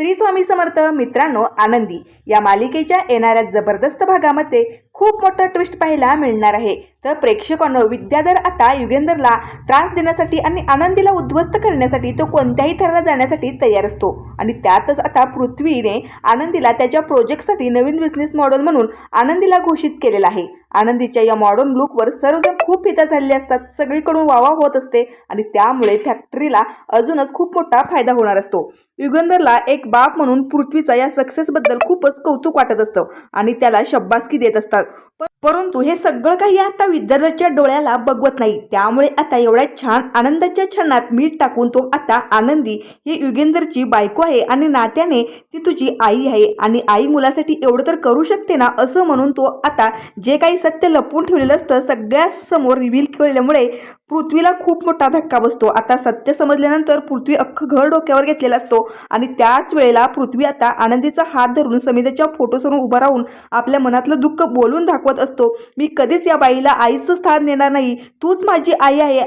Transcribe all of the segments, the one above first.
श्री स्वामी समर्थ. मित्रांनो, आनंदी या मालिकेच्या येणाऱ्या जबरदस्त भागामध्ये खूप मोठा ट्विस्ट पाहायला मिळणार आहे. तर प्रेक्षकांनो, विद्याधर आता युगेंद्रला त्रास देण्यासाठी आणि आनंदीला उद्ध्वस्त करण्यासाठी तो कोणत्याही थराला जाण्यासाठी तयार असतो. आणि त्यातच आता पृथ्वीने आनंदीला त्याच्या प्रोजेक्टसाठी नवीन बिझनेस मॉडेल म्हणून आनंदीला घोषित केलेला आहे. आनंदीच्या या मॉडर्न लुकवर सर्वजण खूप फिदा झालेले असतात, सगळीकडून वावा होत असते आणि त्यामुळे फॅक्टरीला अजूनच खूप मोठा फायदा होणार असतो. युगेंद्रला एक बाप म्हणून पृथ्वीचा या सक्सेसबद्दल खूपच कौतुक वाटत असतं आणि त्याला शब्बासकी देत असतात. परंतु हे सगळं काही आता विद्याधरच्या डोळ्याला बघवत नाही. त्यामुळे आता एवढ्या छान आनंदाच्या क्षणात मीठ टाकून तो आता आनंदी ही युगेंद्रची बायको आहे आणि नात्याने ती तुझी आई आहे आणि आई मुलासाठी एवढं तर करू शकते ना, असं म्हणून तो आता जे काही सत्य लपवून ठेवलेलं असतं सगळ्यासमोर रिव्हील केल्यामुळे पृथ्वीला खूप मोठा धक्का बसतो. आता सत्य समजल्यानंतर पृथ्वी अख्खं घर डोक्यावर घेतलेला असतो आणि त्याच वेळेला पृथ्वी आता आनंदीचा हात धरून समितेच्या फोटोसमोर उभा राहून आपल्या मनातलं दुःख बोलून दाखवत असतो. मी कधीच या बाईला आईचं स्थान देणार नाही, तूच माझी आई आहे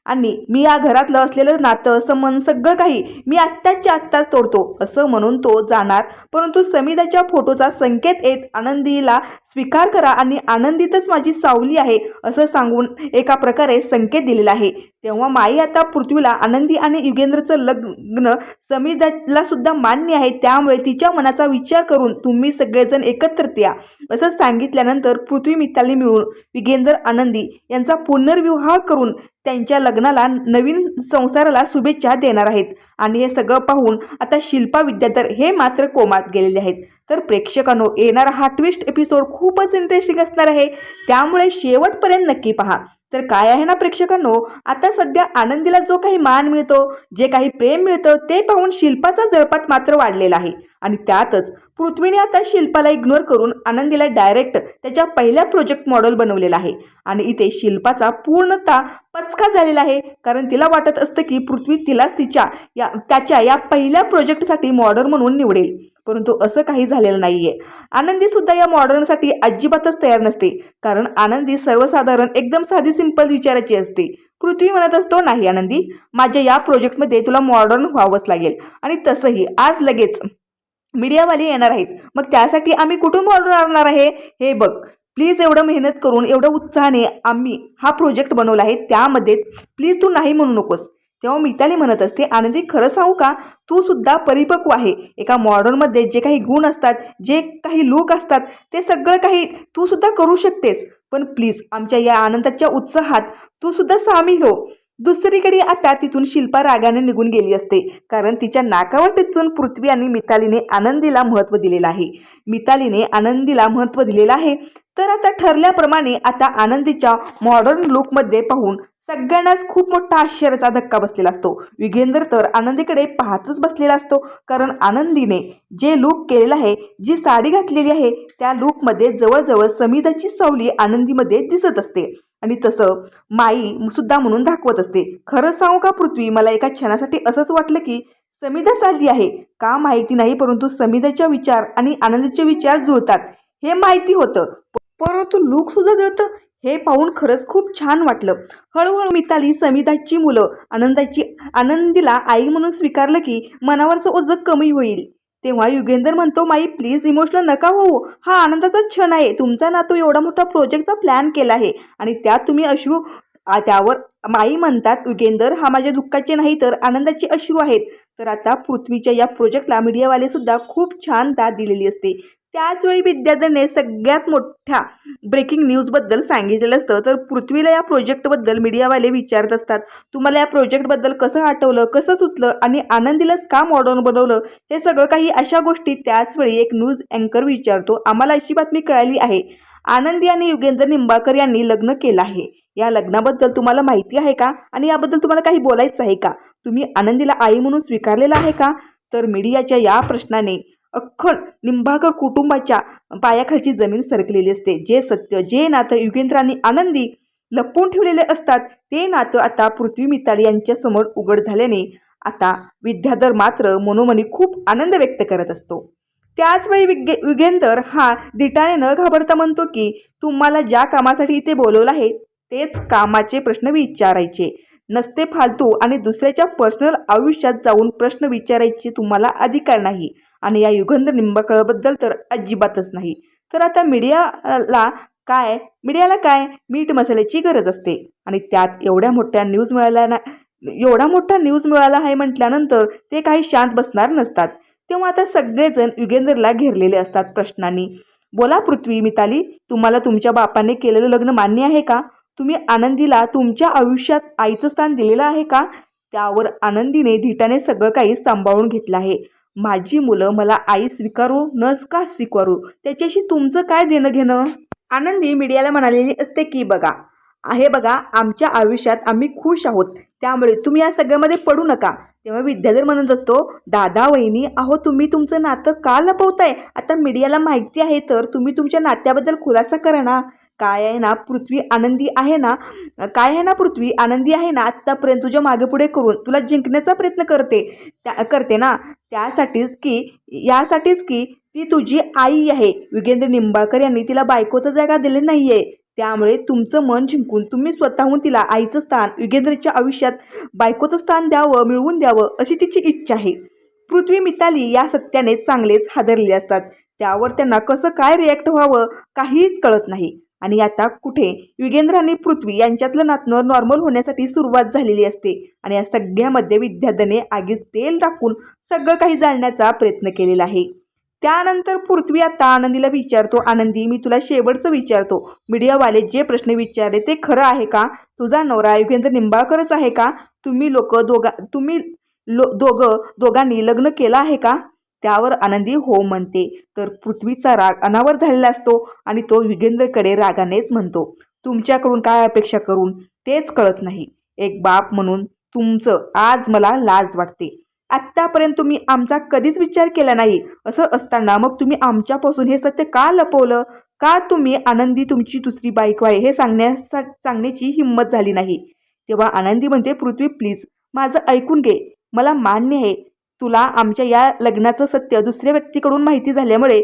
आणि मी या घरातलं असलेलं नातं संबंध सगळं काही मी आत्ताच्या आत्ताच तोडतो, असं म्हणून तो जाणार. परंतु समिधाच्या फोटोचा संकेत येत आनंदीला स्वीकार करा आणि आनंदीतच माझी सावली आहे असं सांगून एका प्रकारे संकेत दिलेला आहे. तेव्हा माई आता पृथ्वीला आनंदी आणि युगेंद्रचं लग्न समिधाला सुद्धा मान्य आहे, त्यामुळे तिच्या मनाचा विचार करून तुम्ही सगळेजण एकत्रित या असं सांगितल्यानंतर पृथ्वी मिताली मिळून युगेंद्र आनंदी यांचा पुनर्विवाह करून त्यांच्या लग्नाला नवीन संसाराला शुभेच्छा देणार आहेत. आणि हे सगळं पाहून आता शिल्पा विद्याधर हे मात्र कोमात गेलेले आहेत. तर प्रेक्षकांनो, येणारा हा ट्विस्ट एपिसोड खूपच इंटरेस्टिंग असणार आहे, त्यामुळे शेवटपर्यंत नक्की पहा. तर काय आहे ना प्रेक्षकांनो, आता सध्या आनंदीला जो काही मान मिळतो, जे काही प्रेम मिळतं ते पाहून शिल्पाचा जळपाट मात्र वाढलेला आहे. आणि त्यातच पृथ्वीने आता शिल्पाला इग्नोर करून आनंदीला डायरेक्ट त्याच्या पहिल्या प्रोजेक्ट मॉडेल बनवलेला आहे. आणि इथे शिल्पाचा पूर्णतः पचका झालेला आहे, कारण तिला वाटत असतं की पृथ्वी तिलाच त्याच्या या पहिल्या प्रोजेक्टसाठी मॉडेल म्हणून निवडेल. परंतु असं काही झालेलं नाहीये. आनंदी सुद्धा या मॉडेलसाठी अजिबातच तयार नसते, कारण आनंदी सर्वसाधारण एकदम साधी सिंपल विचाराची असते. पृथ्वी म्हणत असतो, नाही आनंदी, माझ्या या प्रोजेक्टमध्ये तुला मॉडर्न व्हावंच लागेल आणि तसंही आज लगेच मीडियावाले येणार आहेत, मग त्यासाठी आम्ही कुठून मॉडर्न आणणार आहे हे बघ. प्लीज एवढं मेहनत करून एवढं उत्साहाने आम्ही हा प्रोजेक्ट बनवला आहे, त्यामध्ये प्लीज तू नाही म्हणू नकोस. तेव्हा मिताली म्हणत असते, आनंदी खरं सांगू का, तू सुद्धा परिपक्व आहे. एका मॉडर्नमध्ये जे काही गुण असतात, जे काही लूक असतात, ते सगळं काही तू सुद्धा करू शकतेस. पण प्लीज आमच्या या आनंदाच्या उत्साहात तू सुद्धा सामील हो. दुसरीकडे आता तिथून शिल्पा रागाने निघून गेली असते, कारण तिच्या नाकावर टिचून पृथ्वी आणि मितालीने आनंदीला महत्त्व दिलेलं आहे. मितालीने आनंदीला महत्त्व दिलेलं आहे. तर आता ठरल्याप्रमाणे आता आनंदीच्या मॉडर्न लुकमध्ये पाहून सगळ्यांनाच खूप मोठा आश्चर्याचा धक्का बसलेला असतो. युगेंद्र तर आनंदीकडे पाहतच बसलेला असतो, कारण आनंदीने जे लूक केलेलं आहे, जी साडी घातलेली आहे, त्या लूकमध्ये जवळजवळ समिधाची सावली आनंदीमध्ये दिसत असते. आणि तसं माई सुद्धा म्हणून दाखवत असते. खरं सांगू का पृथ्वी, मला एका क्षणासाठी असंच वाटलं की समिधा चालली आहे का माहिती नाही, परंतु समिधाच्या विचार आणि आनंदीचे विचार जुळतात हे माहिती होतं, परंतु लूक सुद्धा जुळतं हे पाहून खरंच खूप छान वाटलं. हळूहळू मिताली समिधाची मुलं आनंदीला आई म्हणून स्वीकारलं की मनावरचं ओझं कमी होईल. तेव्हा युगेंद्र म्हणतो, माई प्लीज इमोशनल नका होऊ, हा आनंदाचा क्षण आहे. तुमचा नातू एवढा मोठा प्रोजेक्टचा प्लॅन केला आहे आणि त्यात तुम्ही अश्रू, त्यावर माई म्हणतात, युगेंद्र हा माझ्या दुःखाचे नाही तर आनंदाचे अश्रू आहेत. तर आता पृथ्वीच्या या प्रोजेक्टला मीडियावाले सुद्धा खूप छान दाद दिलेली असते. त्याचवेळी विद्याधरने सगळ्यात मोठ्या ब्रेकिंग न्यूजबद्दल सांगितलेलं असतं. तर पृथ्वीला या प्रोजेक्टबद्दल मीडियावाले विचारत असतात, तुम्हाला या प्रोजेक्टबद्दल कसं आठवलं, कसं सुचलं आणि आनंदीलाच का मॉडर्न बनवलं, हे सगळं काही अशा गोष्टी त्याचवेळी एक न्यूज अँकर विचारतो. आम्हाला अशी बातमी कळाली आहे, आनंदी आणि युगेंद्र निंबाळकर यांनी लग्न केलं आहे. या लग्नाबद्दल तुम्हाला माहिती आहे का आणि याबद्दल तुम्हाला काही बोलायचं आहे का? तुम्ही आनंदीला आई म्हणून स्वीकारलेलं आहे का? तर मीडियाच्या या प्रश्नाने अख्खं निंबाळकर कुटुंबाच्या पायाखालची जमीन सरकलेली असते. जे सत्य, जे नातं युगेंद्र आणि आनंदी लपवून ठेवलेले असतात, ते नातं आता पृथ्वी मिताली यांच्या समोर उघड झाल्याने आता विद्याधर मात्र मनोमनी खूप आनंद व्यक्त करत असतो. त्याचवेळी युगेंद्र हा दिटाने न घाबरता म्हणतो की तुम्हाला ज्या कामासाठी इथे बोलवलं आहे तेच कामाचे प्रश्न विचारायचे. नसते फालतू आणि दुसऱ्याच्या पर्सनल आयुष्यात जाऊन प्रश्न विचारायचे तुम्हाला अधिकार नाही आणि या युगंधर निंबाळकरबद्दल तर अजिबातच नाही. तर आता मीडियाला काय मीठ मसाल्याची गरज असते आणि त्यात एवढा मोठा न्यूज मिळाला आहे म्हटल्यानंतर ते काही शांत बसणार नसतात. तेव्हा आता सगळेजण युगेंद्रला घेरलेले असतात प्रश्नांनी. बोला पृथ्वी, मिताली, तुम्हाला तुमच्या बापाने केलेलं लग्न मान्य आहे का? तुम्ही आनंदीला तुमच्या आयुष्यात आईचं स्थान दिलेलं आहे का? त्यावर आनंदीने धिटाने सगळं काही सांभाळून घेतलं आहे. माझी मुलं मला आई स्वीकारू न का स्वीकारू त्याच्याशी तुमचं काय देणं घेणं? आनंदी मीडियाला म्हणालेली असते की बघा आमच्या आयुष्यात आम्ही खुश आहोत, त्यामुळे तुम्ही या सगळ्यामध्ये पडू नका. तेव्हा विद्याधर म्हणत असतो, दादा वहिनी, अहो तुम्ही तुमचं नातं का लपवताय? आता मीडियाला माहिती आहे तर तुम्ही तुमच्या नात्याबद्दल खुलासा करा ना. काय आहे ना पृथ्वी आनंदी आहे ना आत्तापर्यंत तुझ्या मागे पुढे करून तुला जिंकण्याचा प्रयत्न करते ना. यासाठीच की ती तुझी आई आहे. युगेंद्र निंबाळकर यांनी तिला बायकोचं जागा दिली नाहीये, त्यामुळे तुमचं मन जिंकून तुम्ही स्वतःहून तिला आईचं स्थान, युगेंद्रच्या आयुष्यात बायकोचं स्थान मिळवून द्यावं अशी तिची इच्छा आहे. पृथ्वी, मिताली या सत्याने चांगलेच हादरले असतात. त्यावर त्यांना कसं काय रिॲक्ट व्हावं काहीच कळत नाही. आणि आता कुठे युगेंद्र आणि पृथ्वी यांच्यातलं नातं नॉर्मल होण्यासाठी सुरुवात झालेली असते आणि या सगळ्यामध्ये विद्याधरने आगीत तेल टाकून सगळं काही जाळण्याचा प्रयत्न केलेला आहे. त्यानंतर पृथ्वी आता आनंदीला विचारतो, आनंदी, मी तुला शेवटचं विचारतो, मीडियावाले जे प्रश्न विचारले ते खरं आहे का? तुझा नवरा युगेंद्र निंबाळकरच आहे का? तुम्ही दोघांनी लग्न केलं आहे का? त्यावर आनंदी हो म्हणते. तर पृथ्वीचा राग अनावर झालेला असतो आणि तो युगेंद्रकडे रागानेच म्हणतो, तुमच्याकडून काय अपेक्षा करून तेच कळत नाही. एक बाप म्हणून तुमचं आज मला लाज वाटते. आत्तापर्यंत तुम्ही आमचा कधीच विचार केला नाही. असं असताना मग तुम्ही आमच्यापासून हे सत्य का लपवलं? का तुम्ही आनंदी तुमची दुसरी बायको आहे हे सांगण्याची हिंमत झाली नाही? तेव्हा आनंदी म्हणते, पृथ्वी प्लीज माझं ऐकून घे. मला मान्य आहे तुला आमच्या या लग्नाचं सत्य दुसऱ्या व्यक्तीकडून माहिती झाल्यामुळे,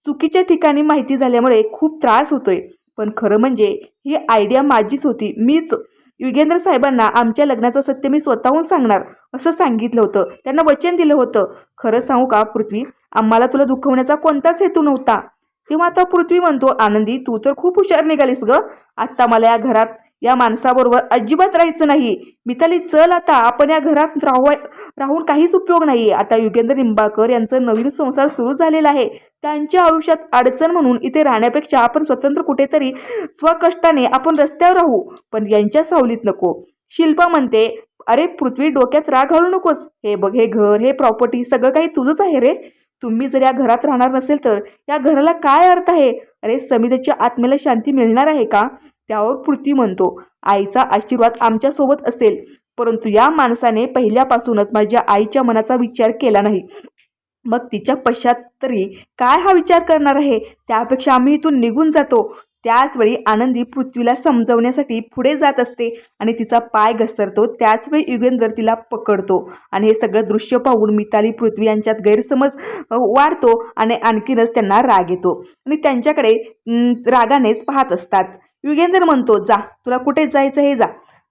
चुकीच्या ठिकाणी माहिती झाल्यामुळे खूप त्रास होतोय. पण खरं म्हणजे ही आयडिया माझीच होती. मीच युगेंद्र साहेबांना आमच्या लग्नाचं सत्य मी स्वतःहून सांगणार असं सांगितलं होतं, त्यांना वचन दिलं होतं. खरं सांगू का पृथ्वी, आम्हाला तुला दुखवण्याचा कोणताच हेतू नव्हता. तेव्हा आता पृथ्वी म्हणतो, आनंदी तू तर खूप हुशार निघालीस ग. आत्ता मला या घरात या माणसाबरोबर अजिबात राहायचं नाही. मिताली चल, आता आपण या घरात राहून काहीच उपयोग नाही. आता युगेंद्र निंबाळकर यांचं नवीन संसार सुरू झालेला आहे. त्यांच्या आयुष्यात अडचण म्हणून इथे राहण्यापेक्षा आपण स्वतंत्र कुठेतरी स्वकष्टाने आपण रस्त्यावर राहू, पण यांच्या सावलीत नको. शिल्पा म्हणते, अरे पृथ्वी डोक्यात राग घालू नकोस. हे बघ, हे घर, हे प्रॉपर्टी सगळं काही तुझंच आहे रे. तुम्ही जर या घरात राहणार नसेल तर या घराला काय अर्थ आहे? अरे समितेच्या आत्मेला शांती मिळणार आहे का? त्यावर पृथ्वी म्हणतो, आईचा आशीर्वाद आमच्यासोबत असेल, परंतु या माणसाने पहिल्यापासूनच माझ्या आईच्या मनाचा विचार केला नाही. मग तिच्या पश्चात तरी काय हा विचार करणार आहे? त्यापेक्षा आम्ही इथून निघून जातो. त्याचवेळी आनंदी पृथ्वीला समजवण्यासाठी पुढे जात असते आणि तिचा पाय घसरतो. त्याचवेळी युगेंद्र तिला पकडतो आणि हे सगळं दृश्य पाहून मिताली पृथ्वी यांच्यात गैरसमज वाढतो आणि आणखीनच त्यांना राग येतो आणि त्यांच्याकडे रागानेच पाहत असतात. युगेंद्र म्हणतो, जा, तुला कुठे जायचं हे जा,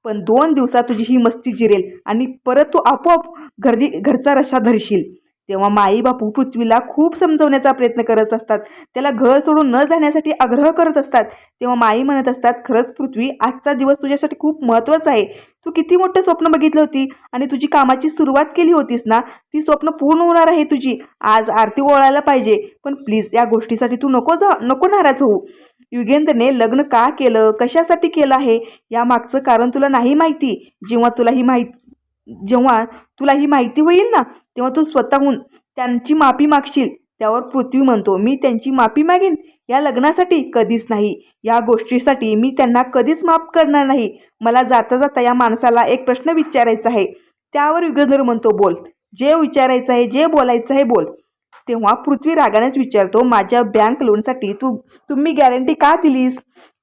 पण 2 दिवसात तुझी ही मस्ती जिरेल आणि परत तू आपोआप घरचा रस्सा धरशील. तेव्हा माई बापू पृथ्वीला खूप समजवण्याचा प्रयत्न करत असतात, त्याला घर सोडून न जाण्यासाठी आग्रह करत असतात. तेव्हा माई म्हणत असतात, खरंच पृथ्वी, आजचा दिवस तुझ्यासाठी खूप महत्त्वाचा आहे. तू किती मोठं स्वप्न बघितलं होती आणि तुझी कामाची सुरुवात केली होतीस ना, ती स्वप्न पूर्ण होणार आहे तुझी. आज आरती ओवाळायला पाहिजे, पण प्लीज या गोष्टीसाठी तू नको नाराज होऊ. युगेंद्रने लग्न का केलं, कशासाठी केलं आहे यामागचं कारण तुला नाही माहिती. जेव्हा तुला ही माहिती होईल ना, तेव्हा तू स्वतःहून त्यांची माफी मागशील. त्यावर पृथ्वी म्हणतो, मी त्यांची माफी मागेन? या लग्नासाठी कधीच नाही. या गोष्टीसाठी मी त्यांना कधीच माफ करणार नाही. मला जाता जाता या माणसाला एक प्रश्न विचारायचा आहे. त्यावर युगेंद्र म्हणतो, बोल, जे विचारायचं आहे, जे बोलायचं आहे बोल. तेव्हा पृथ्वी रागानेच विचारतो, माझ्या बँक लोनसाठी तुम्ही गॅरंटी का दिलीस?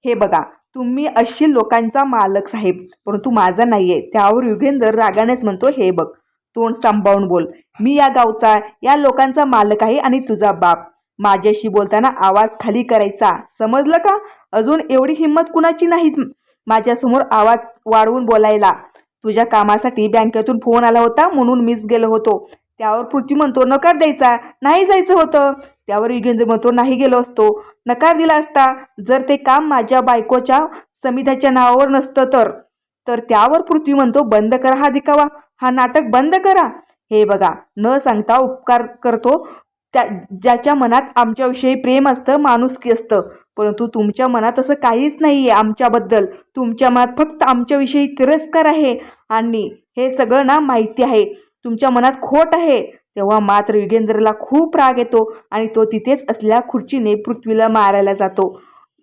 हे बघा, तुम्ही अशी लोकांचा मालक साहेब, परंतु माझा नाहीये. त्यावर युगेंद्र रागानेच म्हणतो, हे बघ, तोंड सांभाळून बोल. मी या गावचा, या लोकांचा मालक आहे आणि तुझा बाप. माझ्याशी बोलताना आवाज खाली करायचा, समजलं का? अजून एवढी हिंमत कुणाची नाही माझ्यासमोर आवाज वाढवून बोलायला. तुझ्या कामासाठी बँकेतून फोन आला होता म्हणून मीच गेलो होतो. त्यावर पृथ्वी म्हणतो नकार द्यायचा, नाही जायचं होतं. त्यावर युगेंद्र म्हणतो नाही गेलो असतो, नकार दिला असता जर ते काम माझ्या बायकोच्या समिधाच्या नावावर नसतं तर. तर त्यावर पृथ्वी म्हणतो बंद करा हा दिखावा, हा नाटक बंद करा. हे बघा, न सांगता उपकार करतो ज्याच्या मनात आमच्याविषयी प्रेम असतं, माणुसकी असतं. परंतु तुमच्या मनात असं काहीच नाही आहे आमच्याबद्दल. तुमच्या मनात फक्त आमच्याविषयी तिरस्कार आहे आणि हे सगळं ना माहिती आहे. तुमच्या मनात खोट आहे. तेव्हा मात्र युगेंद्रला खूप राग येतो आणि तो तिथेच असलेल्या खुर्चीने पृथ्वीला मारायला जातो.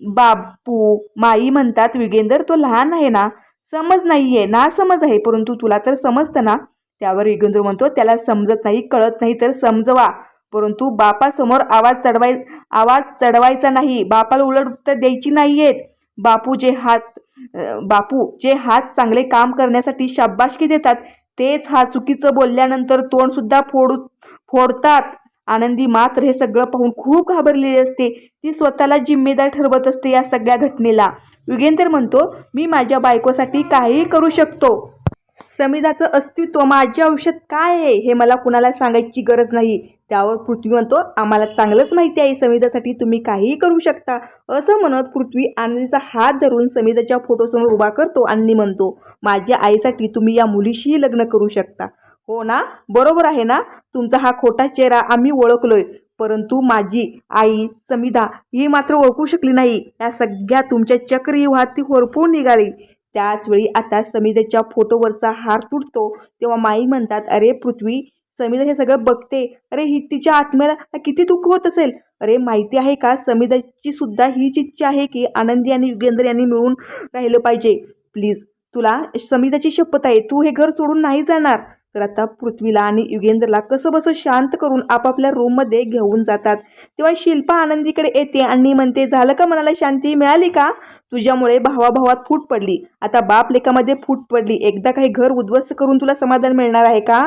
बापू माई म्हणतात युगेंद्र तो लहान आहे ना, समज नाहीये ना, समज आहे, परंतु तुला तर समजतं ना. त्यावर युगेंद्र म्हणतो त्याला समजत नाही, कळत नाही तर समजवा, परंतु बापासमोर आवाज चढवायचा नाही, बापाला उलट उत्तर द्यायची नाहीयेत. बापू जे हात चांगले काम करण्यासाठी शाबासकी देतात तेच हा चुकीचं बोलल्यानंतर तोंड सुद्धा फोडतात. आनंदी मात्र हे सगळं पाहून खूप घाबरलेली असते. ती स्वतःला जिम्मेदार ठरवत असते या सगळ्या घटनेला. युगेंद्र म्हणतो मी माझ्या बायकोसाठी काहीही करू शकतो. समिधाचं अस्तित्व माझ्या आयुष्यात काय आहे हे मला कुणाला सांगायची गरज नाही. त्यावर पृथ्वी म्हणतो आम्हाला चांगलंच माहिती आहे समिधासाठी तुम्ही काहीही करू शकता. असं म्हणत पृथ्वी आनंदीचा हात धरून समिधाच्या फोटोसमोर उभा करतो आणि म्हणतो माझ्या आईसाठी तुम्ही या मुलीशीही लग्न करू शकता. हो ना, बरोबर आहे ना, तुमचा हा खोटा चेहरा आम्ही ओळखलोय, परंतु माझी आई समिधा ही मात्र ओळखू शकली नाही. या सगळ्या तुमच्या चक्रव्यूहात ती होरपून निघाली. त्याच वेळी आता समिधेच्या फोटोवरचा हार तुटतो. तेव्हा माई म्हणतात अरे पृथ्वी, समिधा हे सगळं बघते, अरे ही तिच्या आत्म्याला किती दुःख होत असेल. अरे माहिती आहे का, समिधाची सुद्धा हीच इच्छा आहे की आनंदी आणि युगेंद्र यांनी मिळून राहिलं पाहिजे. प्लीज, तुला समिधाची शपथ आहे, तू हे घर सोडून नाही जाणार. तर आता पृथ्वीला आणि युगेंद्रला कसं बसं शांत करून आपापल्या रूममध्ये घेऊन जातात. तेव्हा शिल्पा आनंदीकडे येते आणि म्हणते झालं का, मनाला शांती मिळाली का? तुझ्यामुळे भावाभावात फूट पडली, आता बाप लेकामध्ये फूट पडली. एकदा काही घर उद्ध्वस्त करून तुला समाधान मिळणार आहे का?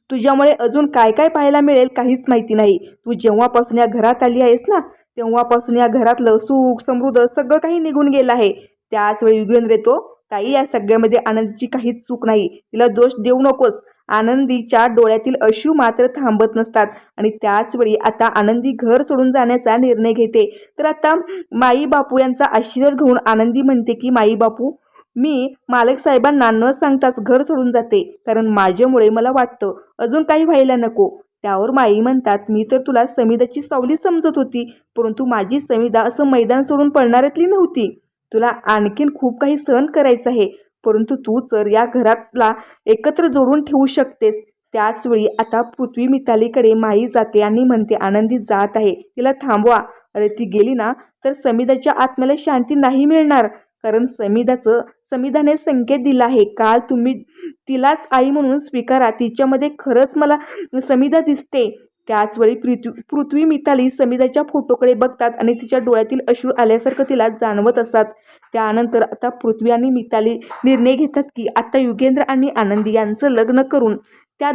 तुझ्यामुळे अजून काय काय पाहायला मिळेल काहीच माहिती नाही. तू जेव्हापासून या घरात आली आहेस ना, तेव्हापासून या घरातलं सुख समृद्ध सगळं काही निघून गेलं आहे. त्याच वेळी युगेंद्र येतो. ताई, या सगळ्यामध्ये आनंदीची काहीच चूक नाही, तिला दोष देऊ नकोस. आनंदीच्या डोळ्यातील अश्रू मात्र थांबत नसतात आणि त्याच वेळी आता आनंदी घर सोडून जाण्याचा निर्णय घेते. तर आता माई बापू यांचा आशीर्वाद घेऊन आनंदी म्हणते की माई बापू, मी मालक साहेबांना न सांगताच घर सोडून जाते, कारण माझ्यामुळे मला वाटतं अजून काही व्हायला नको. त्यावर माई म्हणतात मी तर तुला समिधाची सावली समजत होती, परंतु माझी समिधा असं मैदान सोडून पळणाऱ्यातली नव्हती. तुला आणखीन खूप काही सहन करायचं आहे, परंतु तू तर या घरातला एकत्र जोडून ठेवू शकतेस. त्याच वेळी आता पृथ्वी मितालीकडे माई जाते आणि म्हणते आनंदी जात आहे, तिला थांबवा. अरे ती गेली ना तर समिधाच्या आत्म्याला शांती नाही मिळणार, कारण समिधाने संकेत दिला आहे काल तुम्ही तिलाच आई म्हणून स्वीकारा, तिच्यामध्ये खरंच मला समिधा दिसते. त्याच वेळी पृथ्वी मिताली समिधाच्या फोटोकडे बघतात आणि तिच्या डोळ्यातील अश्रू आल्यासारखं तिला जाणवत असतात. त्यानंतर आता पृथ्वी आणि मिताली निर्णय घेतात की आता युगेंद्र आणि आनंदी यांचं लग्न करून त्या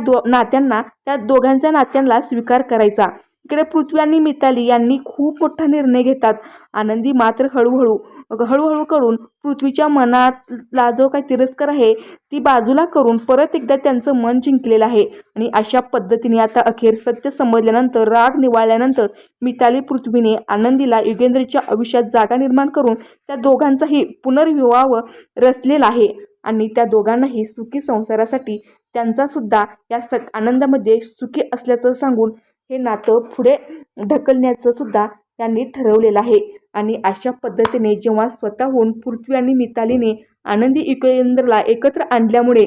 दोघांच्या नात्यांना स्वीकार करायचा. इकडे पृथ्वी आणि मिताली यांनी खूप मोठा निर्णय घेतात. आनंदी मात्र हळूहळू करून पृथ्वीच्या मनातला जो काही तिरस्कार आहे ती बाजूला करून परत एकदा त्यांचं मन जिंकलेलं आहे. आणि अशा पद्धतीने आता अखेर सत्य समजल्यानंतर, राग निवाळल्यानंतर मिताली पृथ्वीने आनंदीला युगेंद्रच्या आयुष्यात जागा निर्माण करून त्या दोघांचाही पुनर्विवाह रचलेला आहे आणि त्या दोघांनाही सुखी संसारासाठी त्यांचा सुद्धा या आनंदामध्ये सुखी असल्याचं सांगून हे नातं पुढे ढकलण्याचं सुद्धा त्यांनी ठरवलेलं आहे. आणि अशा पद्धतीने जेव्हा स्वतःहून पृथ्वी आणि मितालीने आनंदी युगेंद्रला एकत्र आणल्यामुळे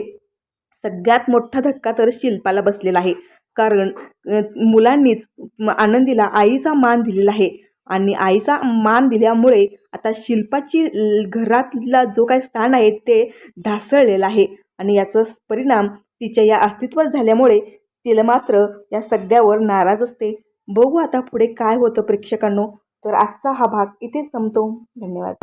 सगळ्यात मोठा धक्का तर शिल्पाला बसलेला आहे, कारण मुलांनीच आनंदीला आईचा मान दिलेला आहे आणि आईचा मान दिल्यामुळे आता शिल्पाची घरातला जो काही स्थान आहे ते ढासळलेलं आहे आणि याचा परिणाम तिच्या या अस्तित्वात झाल्यामुळे तिला मात्र या सगळ्यावर नाराज असते. बघू आता पुढे काय होतं प्रेक्षकांनो. तर आजचा हा भाग इथे संपतो. धन्यवाद.